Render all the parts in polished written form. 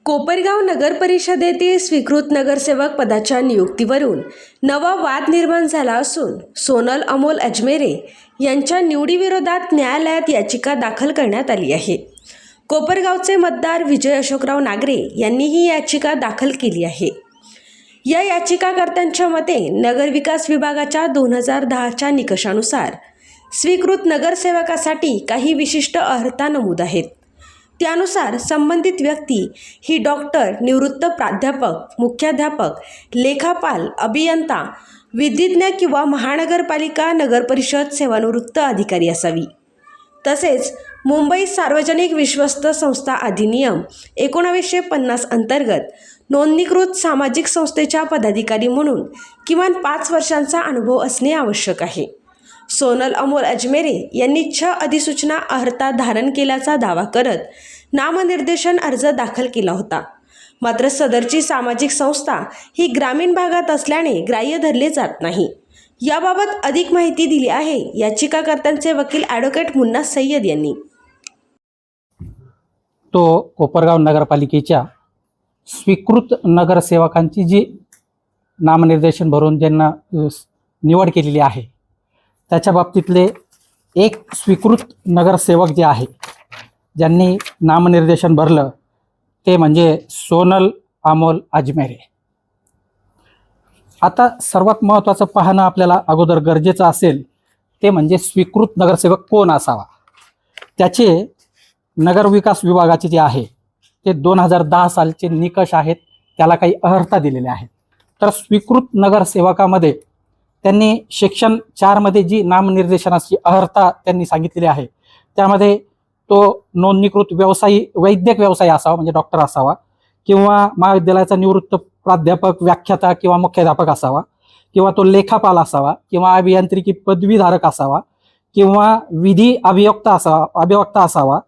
कोपरगाव नगर परिषदेतील स्वीकृत नगरसेवक पदाच्या नियुक्तीवरून नवा वाद निर्माण झाला असून सोनल अमोल अजमेरे यांच्या निवडीविरोधात न्यायालयात याचिका दाखल करण्यात आली आहे। कोपरगावचे मतदार विजय अशोकराव नागरे यांनी ही याचिका दाखल केली आहे। या याचिकाकर्त्यांच्या मते नगरविकास विभागाच्या 2010च्या निकषानुसार स्वीकृत नगरसेवकासाठी काही विशिष्ट अर्हता नमूद आहेत। त्यानुसार संबंधित व्यक्ती ही डॉक्टर, निवृत्त प्राध्यापक, मुख्याध्यापक, लेखापाल, अभियंता, विधिज्ञ किंवा महानगरपालिका नगरपरिषद सेवानिवृत्त अधिकारी असावी। तसेच मुंबई सार्वजनिक विश्वस्त संस्था अधिनियम 1950 अंतर्गत नोंदणीकृत सामाजिक संस्थेच्या पदाधिकारी म्हणून किमान 5 वर्षांचा अनुभव असणे आवश्यक आहे। सोनल अमोल अजमेरे यांनी 6 अधिसूचना अर्हता धारण केल्याचा दावा करत नामनिर्देशन अर्ज दाखल केला होता। मात्र सदरची सामाजिक संस्था ही ग्रामीण भागात असल्याने ग्राह्य धरले जात नाही। याबाबत अधिक माहिती दिली आहे याचिकाकर्त्यांचे वकील ॲडव्होकेट मुन्ना सय्यद यांनी। तो कोपरगाव नगरपालिकेच्या स्वीकृत नगरसेवकांची जी नामनिर्देशन भरून ज्यांना निवड केलेली आहे त्याच्या बाबतीतले एक स्वीकृत नगरसेवक जे आहे ज्यांनी नामनिर्देशन भरलं ते म्हणजे सोनल अमोल अजमेरे। आता सर्वात महत्त्वाचं पाहणं आपल्याला अगोदर गरजेचं असेल ते म्हणजे स्वीकृत नगरसेवक कोण असावा। त्याचे नगरविकास विभागाचे जे आहे ते 2010 सालचे निकष आहेत, त्याला काही अर्हता दिलेल्या आहेत। तर स्वीकृत नगरसेवकामध्ये त्यांनी सेक्शन 4 मध्ये जी नामनिर्देशनाची अर्हता त्यांनी सांगितलेली आहे त्यामध्ये तो नोंदणीकृत व्यवसायी, वैद्यक व्यवसाय असावा म्हणजे डॉक्टर असावा, किंवा महाविद्यालयाचा निवृत्त प्राध्यापक, व्याख्याता किंवा मुख्याध्यापक असावा, किंवा तो असावा, किंवा अभियांत्रिकी पदवीधारक असावा, किंवा विधी अभिवक्ता असावा,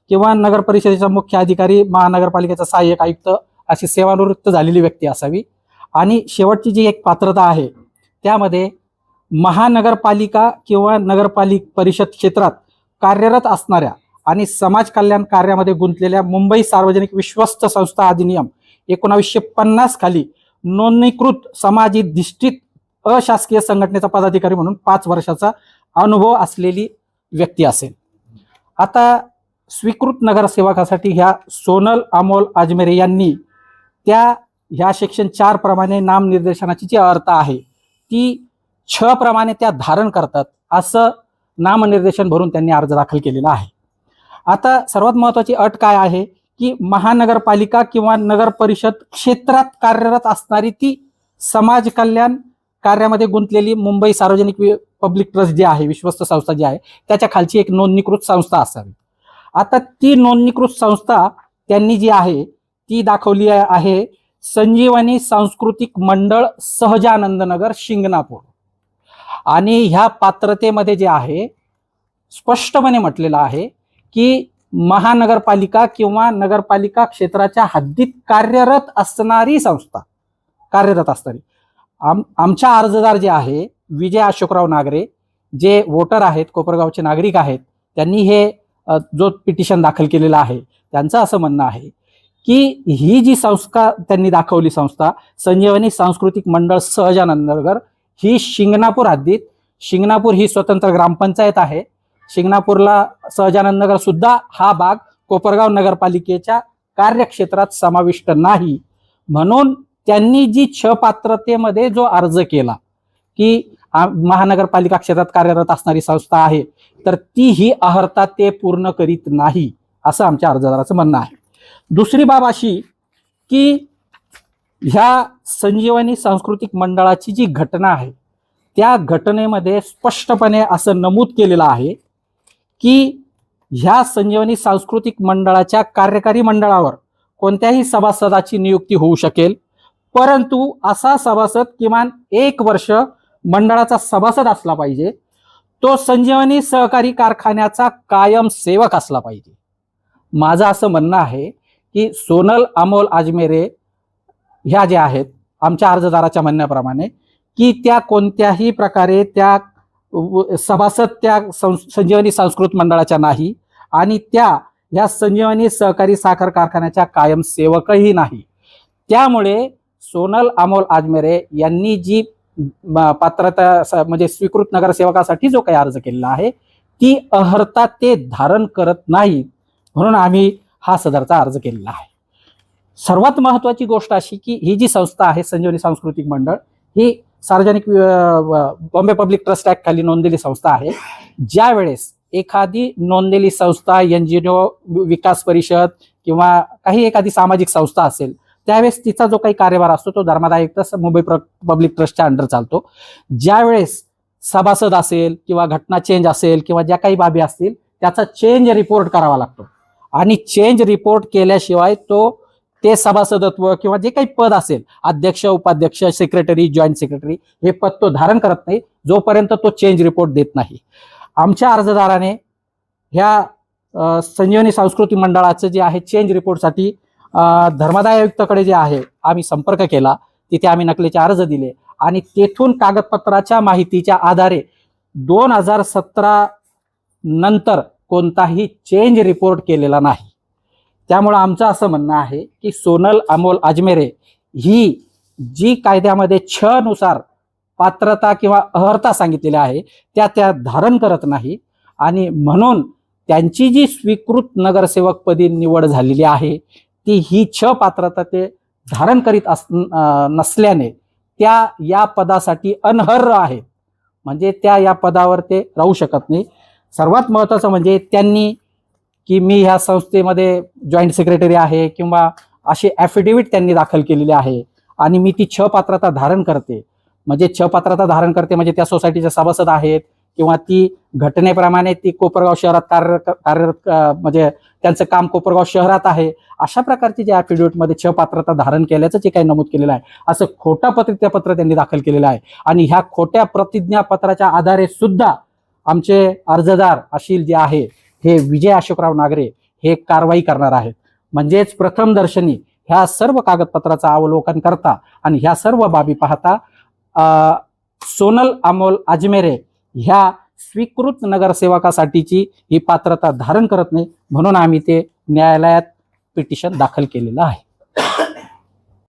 किंवा नगर परिषदेचा मुख्य अधिकारी, महानगरपालिकेचा सहाय्यक आयुक्त अशी सेवानिवृत्त झालेली व्यक्ती असावी। आणि शेवटची जी एक पात्रता आहे त्यामध्ये महानगरपालिका किंवा परिषद क्षेत्रात कार्यरत असणाऱ्या आणि समाज कल्याण कार्यामध्ये गुंतलेल्या मुंबई सार्वजनिक विश्वस्त संस्था अधिनियम 1950 खाली नोंदणीकृत समाजधिष्ठित अशासकीय संघटनेचा पदाधिकारी म्हणून 5 वर्षाचा अनुभव असलेली व्यक्ती असेल। आता स्वीकृत नगरसेवकासाठी ह्या सोनल अमोल अजमेरे यांनी ह्या सेक्शन 4 प्रमाणे नामनिर्देशनाची जी अर्हता आहे ती 6 प्रमाणे त्या धारण करतात असं नामनिर्देशन भरून त्यांनी अर्ज दाखल केलेला आहे। आता सर्वात महत्त्वाची अट काय आहे की महानगरपालिका किंवा नगर परिषद क्षेत्रात कार्यरत असणारी ती समाज कल्याण कार्यामध्ये गुंतलेली मुंबई सार्वजनिक पब्लिक ट्रस्ट जी आहे, विश्वस्त संस्था जी आहे, त्याच्या खालची एक नोंदणीकृत संस्था असावी। आता ती नोंदणीकृत संस्था त्यांनी जी आहे ती दाखवली आहे संजीवनी सांस्कृतिक मंडळ, सहजानंद नगर, शिंगणापूर। आणि ह्या पात्रतेमध्ये जे आहे स्पष्टपणे म्हटलेलं आहे की महानगरपालिका किंवा नगरपालिका क्षेत्राच्या हद्दीत कार्यरत असणारी संस्था, कार्यरत असणारी। आमच्या अर्जदार जे आहे विजय अशोकराव नागरे, जे वोटर आहेत, कोपरगावचे नागरिक आहेत, त्यांनी हे जो पिटिशन दाखल केलेला आहे त्यांचं असं म्हणणं आहे की ही जी संस्था त्यांनी दाखवली, संस्था संजीवनी सांस्कृतिक मंडळ सहजानंद नगर, ही शिंगणापूर हद्दीत, शिंगणापूर ही स्वतंत्र ग्रामपंचायत आहे, शिंगणापूरला सहजानंद नगर सुद्धा हा भाग कोपरगाव नगरपालिकेच्या कार्यक्षेत्रात समाविष्ट नाही। म्हणून त्यांनी जी 6 पात्रतेमध्ये जो अर्ज केला की महानगरपालिका क्षेत्रात कार्यरत असणारी संस्था आहे तर ती ही अर्हता ते पूर्ण करीत नाही असं आमच्या अर्जदाराचं म्हणणं आहे। दुसरी बाब अशी की ह्या संजीवनी सांस्कृतिक मंडळाची जी घटना आहे त्या घटनेमध्ये स्पष्टपणे असं नमूद केलेलं आहे की ह्या संजीवनी सांस्कृतिक मंडळाच्या कार्यकारी मंडळावर कोणत्याही सभासदाची नियुक्ती होऊ शकेल, परंतु असा सभासद किमान 1 वर्ष मंडळाचा सभासद असला पाहिजे, तो संजीवनी सहकारी कारखान्याचा कायम सेवक असला पाहिजे। माझं असं म्हणणं आहे की सोनल अमोल अजमेरे ह्या ज्या आहेत आमच्या अर्जदाराच्या म्हणण्याप्रमाणे की त्या कोणत्याही प्रकारे त्या सभासद त्या संजीवनी सांस्कृतिक मंडळाच्या नाही आणि त्या ह्या संजीवनी सहकारी साखर कारखान्याच्या कायम सेवकही नाही. त्यामुळे सोनल अमोल अजमेरे यांनी जी पात्रता म्हणजे स्वीकृत नगरसेवकासाठी जो काही अर्ज केलेला आहे ती अर्हता ते धारण करत नाही, म्हणून आम्ही हा सदरचा अर्ज केलेला आहे. सर्वात महत्त्वाची गोष्ट अशी की ही जी संस्था आहे संजीवनी सांस्कृतिक मंडळ ही सार्वजनिक बॉम्बे पब्लिक ट्रस्ट ऍक्ट खाली नोंदलेली संस्था आहे. ज्या वेळेस एखादी नोंदलेली संस्था NGO विकास परिषद किंवा काही एखादी सामाजिक संस्था असेल त्यावेळेस तिचा जो काही कार्यभार असतो तो धर्मादाय आयुक्त मुंबई पब्लिक ट्रस्टच्या अंडर चालतो. ज्यावेळेस सभासद असेल किंवा घटना चेंज असेल किंवा ज्या काही बाबी असतील त्याचा चेंज रिपोर्ट करावा लागतो आणि चेंज रिपोर्ट केल्याशिवाय ते सभासदत्व किंवा जे काही पद असेल अध्यक्ष उपाध्यक्ष सेक्रेटरी जॉईंट सेक्रेटरी हे पद तो धारण करत नाही जोपर्यंत तो चेंज रिपोर्ट देत नाही. आमच्या अर्जदाराने ह्या संजीवनी सांस्कृतिक मंडळाचं जे आहे चेंज रिपोर्टसाठी धर्मादाय आयुक्ताकडे जे आहे आम्ही संपर्क केला, तिथे आम्ही नकलेचे अर्ज दिले आणि तेथून कागदपत्राच्या माहितीच्या आधारे 2017 नंतर कोणताही चेंज रिपोर्ट केलेला नाही. त्यामुळे आमचं असं म्हणणं आहे की सोनल अमोल अजमेरे ही जी कायद्यामध्ये 6 नुसार पात्रता किंवा अर्हता सांगितलेली आहे त्या धारण करत नाही आणि म्हणून त्यांची जी स्वीकृत नगरसेवकपदी निवड झालेली आहे ती ही 6 पात्रता ते धारण करीत नसल्याने त्या या पदासाठी अनर्ह आहेत, म्हणजे त्या या पदावर ते राहू शकत नाही. सर्वात महत्त्वाचं म्हणजे त्यांनी की मी ह्या संस्थेमध्ये जॉईंट सेक्रेटरी आहे किंवा असे ॲफिडेव्हिट त्यांनी दाखल केलेली आहे आणि मी ती 6 पात्रता धारण करते, म्हणजे 6 पात्रता धारण करते म्हणजे त्या सोसायटीचे सभासद आहेत किंवा ती घटनेप्रमाणे ती कोपरगाव शहरात कार्यरत म्हणजे त्यांचं काम कोपरगाव शहरात आहे, अशा प्रकारचे जे ॲफिडेव्हिटमध्ये 6 पात्रता धारण केल्याचं जे काही नमूद केलेलं आहे असं खोटं प्रतिज्ञापत्र त्यांनी दाखल केलेलं आहे. आणि ह्या खोट्या प्रतिज्ञापत्राच्या आधारे सुद्धा आमचे अर्जदार अशील जे आहे हे विजय अशोकराव नागरे हे कारवाई करणार आहेत. म्हणजेच प्रथमदर्शनी ह्या सर्व कागदपत्राचं अवलोकन करता आणि ह्या सर्व बाबी पाहता सोनल अमोल अजमेरे ह्या स्वीकृत नगरसेवकासाठीची ही पात्रता धारण करत नाही, म्हणून आम्ही ते न्यायालयात पिटिशन दाखल केलेलं आहे.